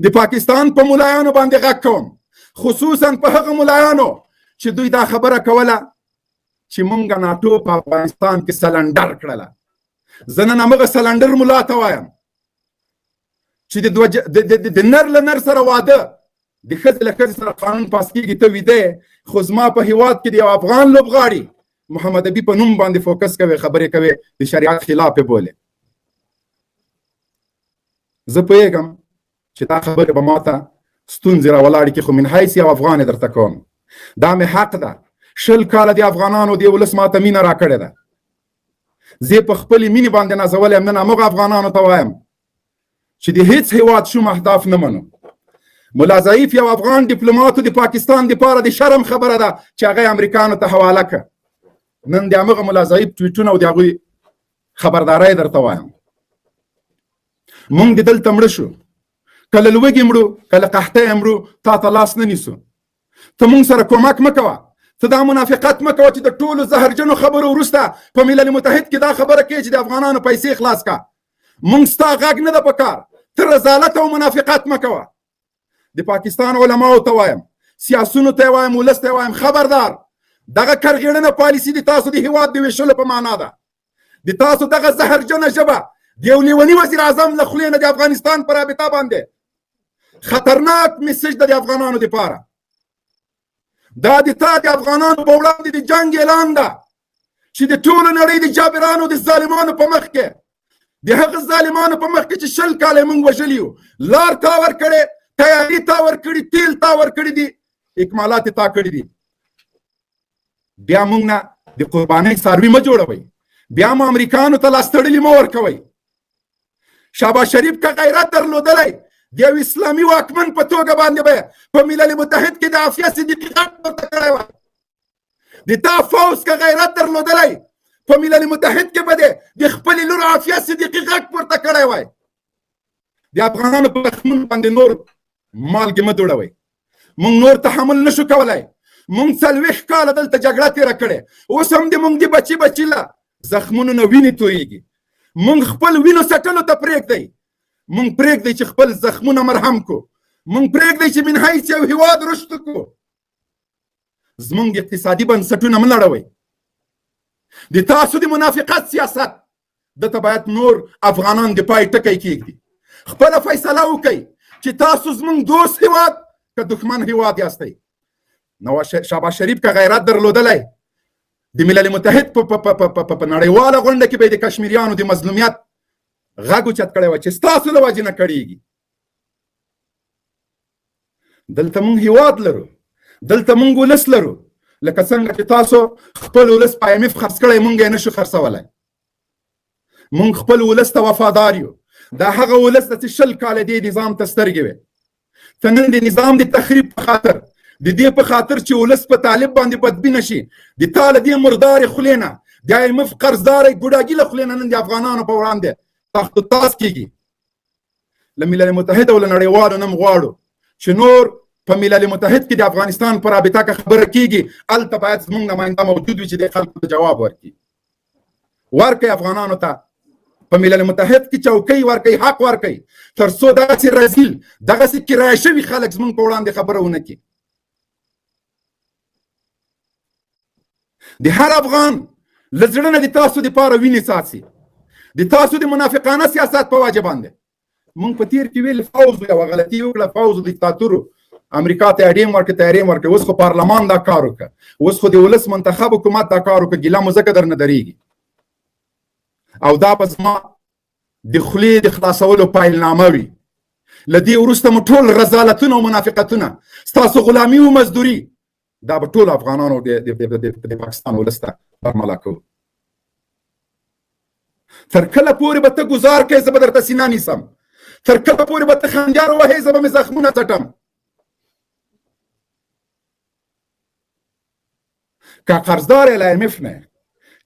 د پاکستان په ملایانو باندې غږ کوم، خصوصا په هغه ملایانو چې دوی دا خبره کوله چې مونږ ناټو په افغانستان کې سلنډر کړله. زه نن همغه سلنډر ملا ته وایم چې د نر له نر سره واده، د ښځې له ښځې سره قانون پاس کېږي، ته ویده خو زما په هېواد کې د یو افغان لوبغاړي محمد ابي په نوم باندې فوکس کوي، خبرې کوي، د شریعت خلاف یې بولې. زه پوهېږم چې دا خبرې به ماته ستونزې راولاړې کړي، خو من حیث یو افغان یې درته کوم. دا مې حق ده. 20 کاله د افغانانو د ولس ماته مینه راکړې ده. زه په خپلې مینې باندې نازولی یم. نن همغه افغانانو ته وایم چې د هیڅ هېواد شوم اهداف نه منو. ملا ضعیف یو افغان ډیپلوماتو د پاکستان دپاره د شرم خبره ده چې هغه یې امریکانو ته حواله کړه. نن د همغه ملا ضعیف ټویټونه او د هغوی خبرداری درته وایم. مونږ د دلته مړه شو، کله لوږې مړو، کله قحطۍ مرو، تا ته لاس نه نیسو. ته مونږ سره کومک مه کوه. ته دا منافقت مه کوه چې د ټولو زهرجنو خبرو وروسته په ملل متحد کې دا خبره کوي چې د افغانانو پیسې خلاص کا. مونږ ستا غږ نه ده په کار. ته رذالت او منافقت مه کوه. د پاکستان علماو ته وایم، سیاسونو ته وایم، ولس ته وایم، خبردار، دغه کرغېړنه پالیسي د تاسو د هېواد د ویشلو په معنا ده. د تاسو دغه زهرجنه ژبه د یو لیوني وزیر اعظم له خولې نه د افغانستان په رابطه باندې خطرناک میسج ده د افغانانو دپاره. دا د تا د افغانانو په وړاندې د جنګ اعلان ده چې د ټولو نړۍ د جابرانو د ظالمانو په مخ کې، د هغه ظالمانو په مخ کې چې 20 کاله موږ وژلي یو، لار تا ورکړې، تیاري تا ورکړي، تیل تا ورکړي دي، اکمالات تا کړي دي. بیا موږ نه د قربانۍ څاروي مه جوړوئ. بیا مو امریکانو ته لاس تړلي مه ورکوئ. شهباز شریف که غیرت درلودلی د یو اسلامي واکمن په توګه باندې به په ملل متحد کې د عافیه صدیقي غږ ورته کړی وای. د تا فوز که غیرت درلودلی په ملل متحد کې به د خپلې لور عافیه صدیقي غږ ورته کړی وای. د افغانانو په زخمونو باندې نور مالګې مه دوړوئ. موږ نور تحمل نشو کولی. موږ 40 کاله دلته جګړه تېره کړې، اوس هم د موږ د بچي بچي له زخمونو نه وینې تویېږي. موږ خپل وینو څټلو ته پرېږدئ. موږ پرېږدئ چې خپل زخمونه مرهم کو. موږ پرېږدئ چې من حیث یو هېواد رشد کو. زموږ اقتصادي بنسټونه مه لړوئ. د تاسو د منافقت سیاست دته باید نور افغانان د پای ټکی کېږدي. خپله فیصله وکئ چې تاسو زموږ دوست هېواد که دښمن هېواد یاستئ. نو شهباز شریف که غیرت درلودلی د ملل متحد په نړیواله غونډه کې به د کشمیریانو د مظلومیت غږ اوچت کړی وای چې ستاسو له وجې نه کړېږي. دلته موږ هېواد لرو، دلته موږ ولس لرو. لکه څنګه چې تاسو خپل ولس په IMF خرڅ کړی، موږ یې نشو خرڅولی. موږ خپل ولس ته وفادار یو. دا هغه ولس ده چې 20 کاله دې نظام ته سترګې وې. ته نن د نظام د تخریب په خاطر، د دې په خاطر چې ولس په طالب باندې بدبینه شي، د تا له دې مردارې خولې نه، د IMF قرضدارۍ ګوډاګي له خولې نه نن د افغانانو په وړاندې تخت و تاز کېږي. له ملل متحد او له نړیوالو نه غواړو چې نور په ملل متحد کې د افغانستان په رابطه کې خبره کېږي، هلته باید زموږ نماینده موجود وي چې د خلکو ته جواب ورکړي. ورکړئ افغانانو ته په ملل متحد کې چوکۍ ورکړئ، حق ورکړئ، تر څو دغسې رذیل، دغسې کرایه شوي خلک زموږ په وړاندې خبره ونه کړي. د هر افغان له زړه نه د تاسو دپاره وینې څاڅي، د تاسو د منافقانه سیاست په وجه باندې. موږ په تیر کې ویل فوز یوه غلطي وکړه، فوز دیکتاتورو امریکا ته اډیم ورکړه، تیاریم ورکړه. اوس خو پارلمان دا کار وکړه، اوس خو د ولس منتخب حکومت دا کار وکړه. ګیله مو ځکه درنه درېږي. او دا به زما د خولې د خلاصولو پایلنامه وي. له دې وروسته مو ټول رذالتونه او منافقتونه، ستاسو غلامي او مزدوري، دا به ټول افغانانو د پاکستان ولس ته برملا کوو. تر کله پورې به ته ګزار کوې، زه به درته سینه نیسم. تر کله پورې به ته خنجر وهې، زه به مې زخمونه څټم. که قرضدار یې له IMF نه،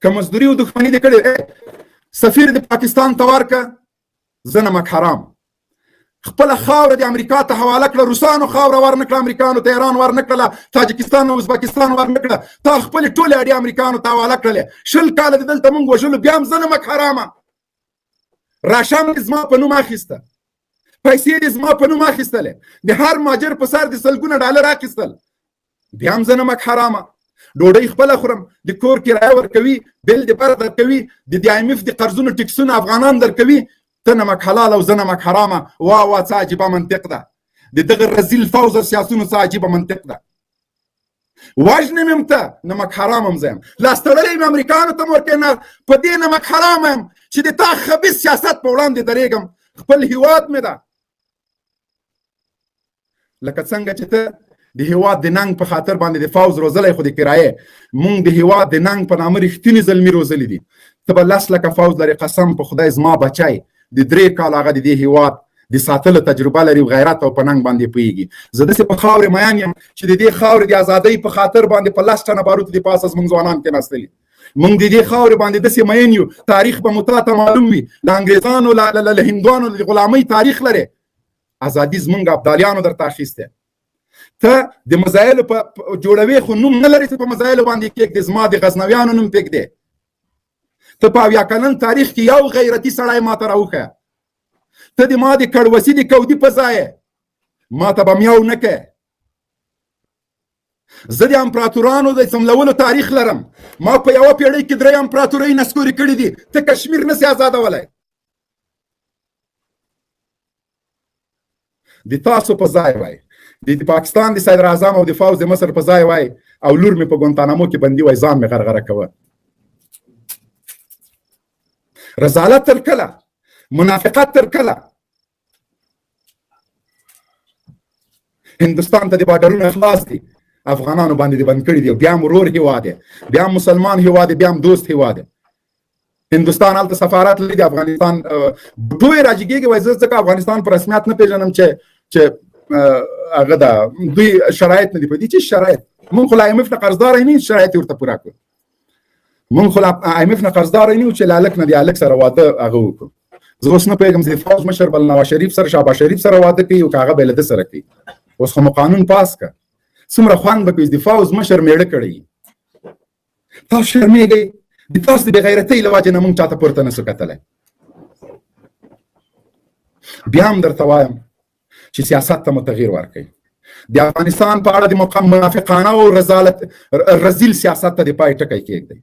که مزدوري او دښمني دې کړې، سفیر د پاکستان ته ورکړه، زه نمک حرام. خپله خاوره د امریکا ته حواله کړه، روسانو خاوره ورنه کړه، امریکانو ته ایران ورنه کړله، تاجکستان او ازبکستان ورنه کړه، تا خپلې ټولې اړې امریکانو ته حواله کړلې. 20 کاله د دلته موږ وژلو، بیا هم زه نمک حرامه. راشه مې زما په نوم اخیسته، پیسې دې زما په نوم اخیستلې، د هر ماجر په سر د سلګونه ډالر اخیستل، بیا هم زه نمک حرامه، ډوډۍ خپله خورم، د کور کرایه ورکوي، بیل د بر درکوي، د IMF د قرضونو ټکسونه افغانان درکوي، ته نمک حلال او زه نمک حرامه. وا څه عجیبه منطق ده، د دغه رزیل فوز او سیاسونو څه عجیبه منطق ده. وژنم یم ته نمک حرام هم زه یم، لاس تړلی یم امریکانو ته م ورکوې، په دې نمک حرام یم چې د تا خبیث سیاست په وړاندې درېږم. خپل هیواد مې ده، لکه څنګه چې ته د هیواد د ننګ په خاطر باندې د فوز روزلی، خو د کرایې مونږ د هیواد د ننګ په نامه رښتینې زلمي روزلي دي. ته به 10 لکه فوز لرې، قسم په خدای زما بچی د 3 کاله هغه د دې هیواد د ساتلو تجربه لري، غیرت او په ننګ باندې پوهېږي. زه داسې په خاورې میان یم چې د دې خاورې د ازادۍ په خاطر باندې په 10 ټنه باروتو د پاسه زموږ ځوانان کېناستلي. موږ د دې خاورې باندې داسې مین یو، تاریخ به مو تاته معلوم وي، د انګریزانو له هندوانو د غلامۍ تاریخ لرې. ازادي زموږ ابدالیانو درته اخیستی. ته د مزایلو په جوړوې، خو نوم نه لرې چې په مزایلو باندې کېږدې. زما د غزنویانو نوم پرېږدې. ته په 80 کلن تاریخ کې یو غیرتي سړی ماته راوښیه. ته د ما د کړوسي د کودي په ځای ماته به میاو نه کوې. زه د امپراتورانو د سملولو تاریخ لرم. ما په یوه پیړۍ کې 3 امپراتورۍ نسکورې کړي دي. ته کشمیر نسې آزادولی. د تاسو په ځای وای، د پاکستان د صدر اعظم او د فوز د مصر په ځای وای، او لور مې په ګوانتانامو کې بندي وای، ځان مې غرغره کوه. رذالت تر کله؟ منافقت تر کله؟ هندوستان ته د بارډرونو خلاص دي، افغانانو باندې دې بند کړي دي، بیا هم ورور هیواد دی، بیا هم مسلمان هیواد دی، بیا هم دوست هیواد دی. هندوستان هلته سفارت لري، د افغانستان دوی راجګېږي وایي زه ځکه افغانستان په رسمیت نه پېژنم چې هغه ده، دوی شرایط نه دي په دې. چې شرایط مونږ خو له IMF نه قرضدار نه یو، شرایط یې ورته پوره کړو. مونږ خو له IMF نه قرضدار نه یو چې له هلک نه د هلک سره واده هغه وکړو. زه اوس نه پوهېږم چې د فوز مشر به له نواز شریف سره، شهباز شریف سره واده کوي او که هغه به یې له ده سره کوي. اوس خو مو قانون پاس کړه، څومره خوند به کوي. د فوز مشر میړه کړی. تاسو شرمېږئ، د تاسو د بېغیرتۍ له وجې نه مونږ چاته پورته نه سو کتلی. بیا هم درته وایم چې سیاست ته مو تغییر ورکوي. د افغانستان په اړه د منافقانه او رزیل سیاست ته د پای ټکی کېږدئ.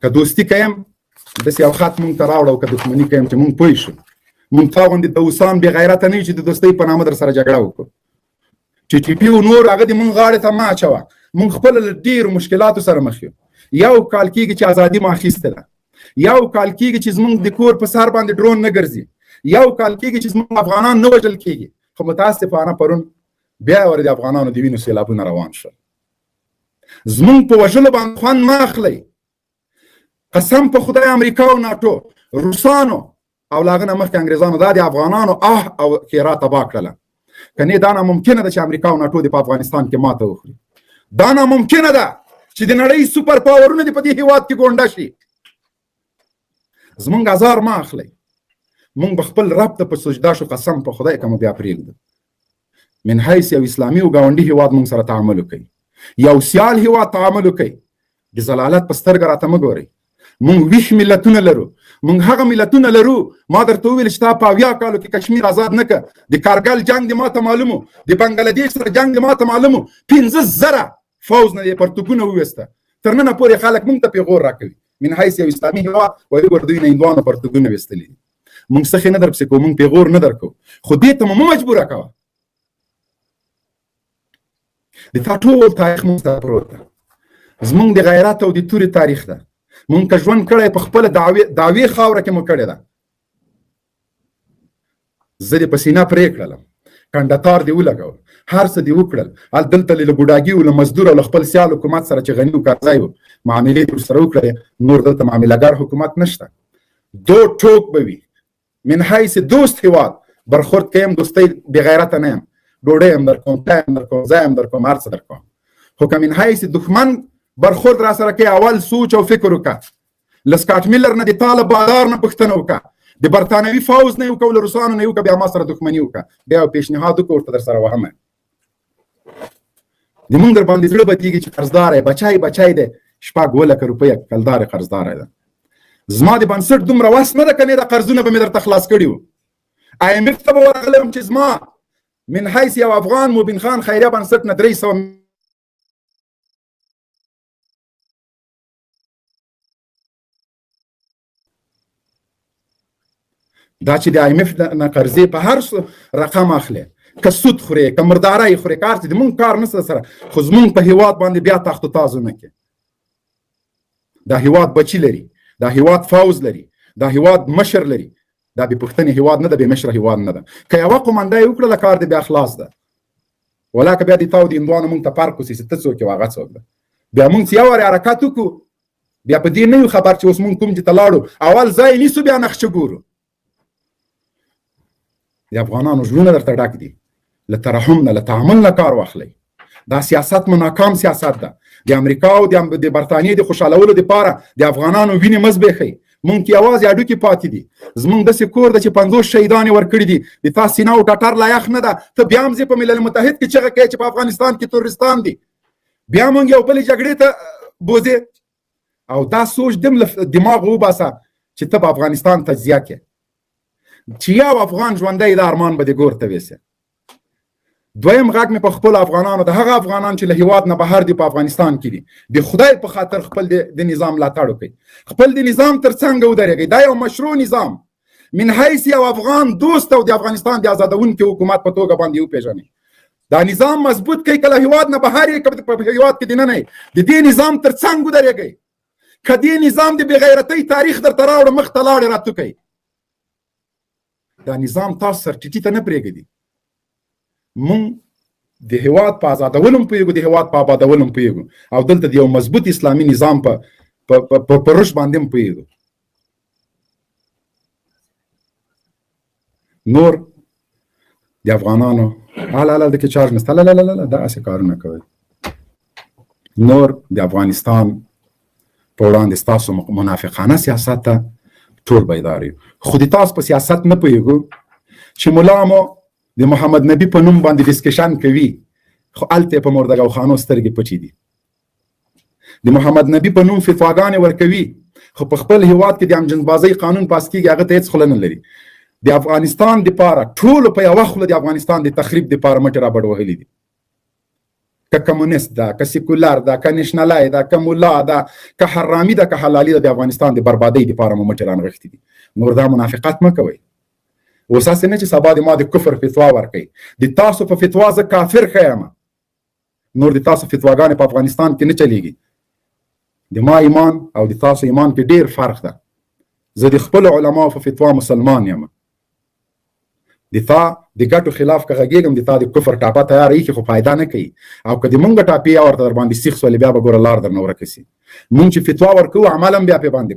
که دوستي کویم داسې یو خط مونږ ته راوړه، او که دښمني کویم چې مونږ پوه شو. مونږ تا غوندې دوسان بې غیرته نه یو چې د دوستۍ په نامه در سره جګړه وکړو. TTP او نور هغه د مونږ غاړې ته مه اچوه. مونږ خپله له ډېرو مشکلاتو سره مخ یو. یو کال کېږي چې ازادي مو اخیستې ده. یو کال کېږي چې زمونږ د کور په سر باندې ډرون نه ګرځي. یو کال کېږي چې زمونږ افغانان نه وژل کېږي. خو متاسفانه پرون بیا ور د افغانانو د وینو سیلابونه روان شول. زمونږ په وژلو باندې خوند مه اخلئ. قسم په خدای امریکا او ناټو، روسانو او له هغه نه مخکې انګریزانو دا د افغانانو او کیرا تباه کړله. که نه دا ناممکنه ده چې امریکا او ناټو د په افغانستان کې ماته وخوري. دا ناممکنه ده چې د نړۍ سوپر پاورونه دې په دې هیواد کې ګونډه شي. زمونږ ازار مه اخلئ. مونږ به خپل رب ته په سجده شو، قسم په خدای که مو بیا پرېږدو. من حیث یو اسلامي او ګاونډي هیواد مونږ سره تعامل وکړئ. یو سیال هیواد تعامل وکړئ. د ضلالت په سترګه راته مه ګورئ. مونږ ویښ ملتونه لرو. مونږ هغه ملتونه لرو، ما درته وویل چې تا په 80 کالو کې کشمیر آزاد نه کړ. د کارګل جنګ د ماته معلوم و، د بنګلادیش سره جنګ د ماته معلوم و. 15,000 فوز نه یې پرتوګونه وویسته. تر ننه پورې خلک مونږ ته پیغور راکوي. من حیث یو اسلامي هیواد وایي ګوره دوی نه هندوانو پرتوګونه ویستلي دي. مونږ څه نه درپسې کوو، مونږ پیغور نه درکوو، خو دې ته مو مه مجبوره کوه. د تا ټول تاریخ مونږ سره پروت ده. زمونږ د غیرت او د تورې تاریخ ده. مونږ که ژوند کړی په خپله دعوې خاوره کې مو کړې ده. زه دې په سینه پرې کړلم، کنډتار دې ولګول، هر څه دې وکړل. دلته له بوډاګي او له مزدور او له خپل سیال حکومت سره چې غني او کارځای و معاملې دې ورسره وکړې. نور دلته معاملهګر حکومت نشته. دو ټوک به وي. من حیث دوست هیواد برخورد کوم، دوستۍ بېغیرته نه یم. ډوډۍ هم درکوم، چای هم درکوم، ځای هم درکوم، هر څه درکوم. خو که من حیث دښمن برخورد را سره کوي، اول سوچ او فکر وکړه. له سکاټ میلر نه د طالب بادار نه پوښتنه وکړه. د برطانوي فوز نه یې وکړه، له روسانو نه یې وکړه، بیا ما سره دښمني وکړه. بیا یو پیشنهاد وکړه ورته در سره وهمه. د مونږ در باندې زړه بدېږي چې قرضدار یې، بچی دی 6 لکه روپۍ کلدار یې قرضدار دی. زما د بنسټ دومره وس نه ده که نه دا قرضونه به مې درته خلاص کړي وو. IMF ته به ورغلم چې زما من حیث یو افغان مبین خان خیریه بنسټ نه 300 دا چې د IMF نه قرضې په هر رقم اخلي، که سود خوري، که مردارۍ خوري، کار چې مونږ کار نشته سره، خو زمونږ په هیواد باندې بیا تخت و تازه نه کوي. دا هیواد بچی لري، دا هیواد فوز لري، دا هیواد مشر لري، دا بې پوښتنې هیواد نه ده، بې مشره هیواد نه ده. که یوه قومنده یې وکړله کار دی بیا خلاص ده. ولا که بیا د تا او د هندوانو مونږ ته فرق وسي چې ته څوک یې او هغه څوک ده. بیا مونږ چې یو وارې حرکت وکړو بیا په دې نه یو خبر چې اوس مونږ کوم چې ته لاړو اول ځای نیسو بیا نقشه ګورو. د افغانانو زړونه درته ډک دي، له ترحم نه له تعامل نه کار واخلئ. دا سیاست مو ناکام سیاست ده. د امریکا او د برطانیې د خوشحالولو دپاره د افغانانو وینې مه زبېښئ. مونږ کې یوازې هډوکي پاتې دي. زمونږ داسې کور ده چې 50 شهیدان یې ورکړي دي. د تا سینه او ټټر لا یخ نه ده، ته بیا هم ځې په ملل متحد کې چغه کوې چې په افغانستان کې تروریستان دي. بیا مونږ یو بلې جګړې ته بوځې او دا سوچ دماغ وباسه چې ته په افغانستان تجزیه کې چې یو افغان ژوندی دا ارمان به دې ګور ته ویسه. دویم غږ مې په خپل افغانانو د هغه افغانان چې له هیواد نه بهر دي په افغانستان کې دي، د خدای په خاطر خپل د نظام ملاتړ وکړئ، خپل د نظام تر څنګ ودرېږئ. دا یو مشروع نظام من حیث یو افغان دوست او د افغانستان د آزادونکي حکومت په توګه باندې وپېژنئ. دا نظام مضبوط کړئ، که له هیواد نه بهر یې که په هیواد کې دننه یې د دې نظام تر څنګ ودرېږئ. که دې نظام د بېغیرتۍ تاریخ درته راوړه مخ ته لاړې راتو کوئ. دا نظام تاسو سر ټیټي ته نه پرېږدي. مونږ د هیواد په آزادولو هم پوهېږو، د هیواد په آبادولو هم پوهېږو او دلته د یو مضبوط اسلامي نظام په رشد باندې هم پوهېږو. نور د افغانانو هله د کې چارج نشته، لا داسې کارونه کوئ. نور د افغانستان په وړاندې ستاسو منافقانه سیاست ته ټول بیدار یو. خو د تاسو په سیاست نه پوهېږو چې ملا مو د محمد نبی په نوم باندې ډسکشن کوي، خو هلته په مردګو خانو سترګې پټې دي. د محمد نبی په نوم فتواګانې ورکوي، خو په خپل هیواد کې د امجنبازۍ قانون پاس کېږي، هغه ته هېڅ خوله نه لري. د افغانستان دپاره ټولو په یوه خوله د افغانستان د تخریب دپاره مټې رابډ وهلي دي. که کمونیست ده، که سیکولر ده، که نشنلی ده، که ملا ده، که حرامي ده، که حلالي ده، د افغانستان د بربادۍ دپاره مو مټې رانغښتې دي. نور دا منافقت مه کوئ. اوس هسې نه چې سبا د ما د کفر فتوا ورکوي. د تاسو په فتوا زه کافر ښیم، نور د تاسو فتواګانې په افغانستان کې نه چلیږي. د ما ایمان او د تاسو ایمان کې ډېر فرق ده. زه د خپلو علماو په فتوا مسلمان یم. د تا د ګټو خلاف که غږېږم د تا د کفر ټاپه تیاره ایښي خو فایده نه کوي. او که د مونږ ټاپې یا ورته در باندې سیخ سولې بیا به ګوره لار درنه ورکه سي. مونږ چې فتوا ورکوو عمل هم بیا پې باندې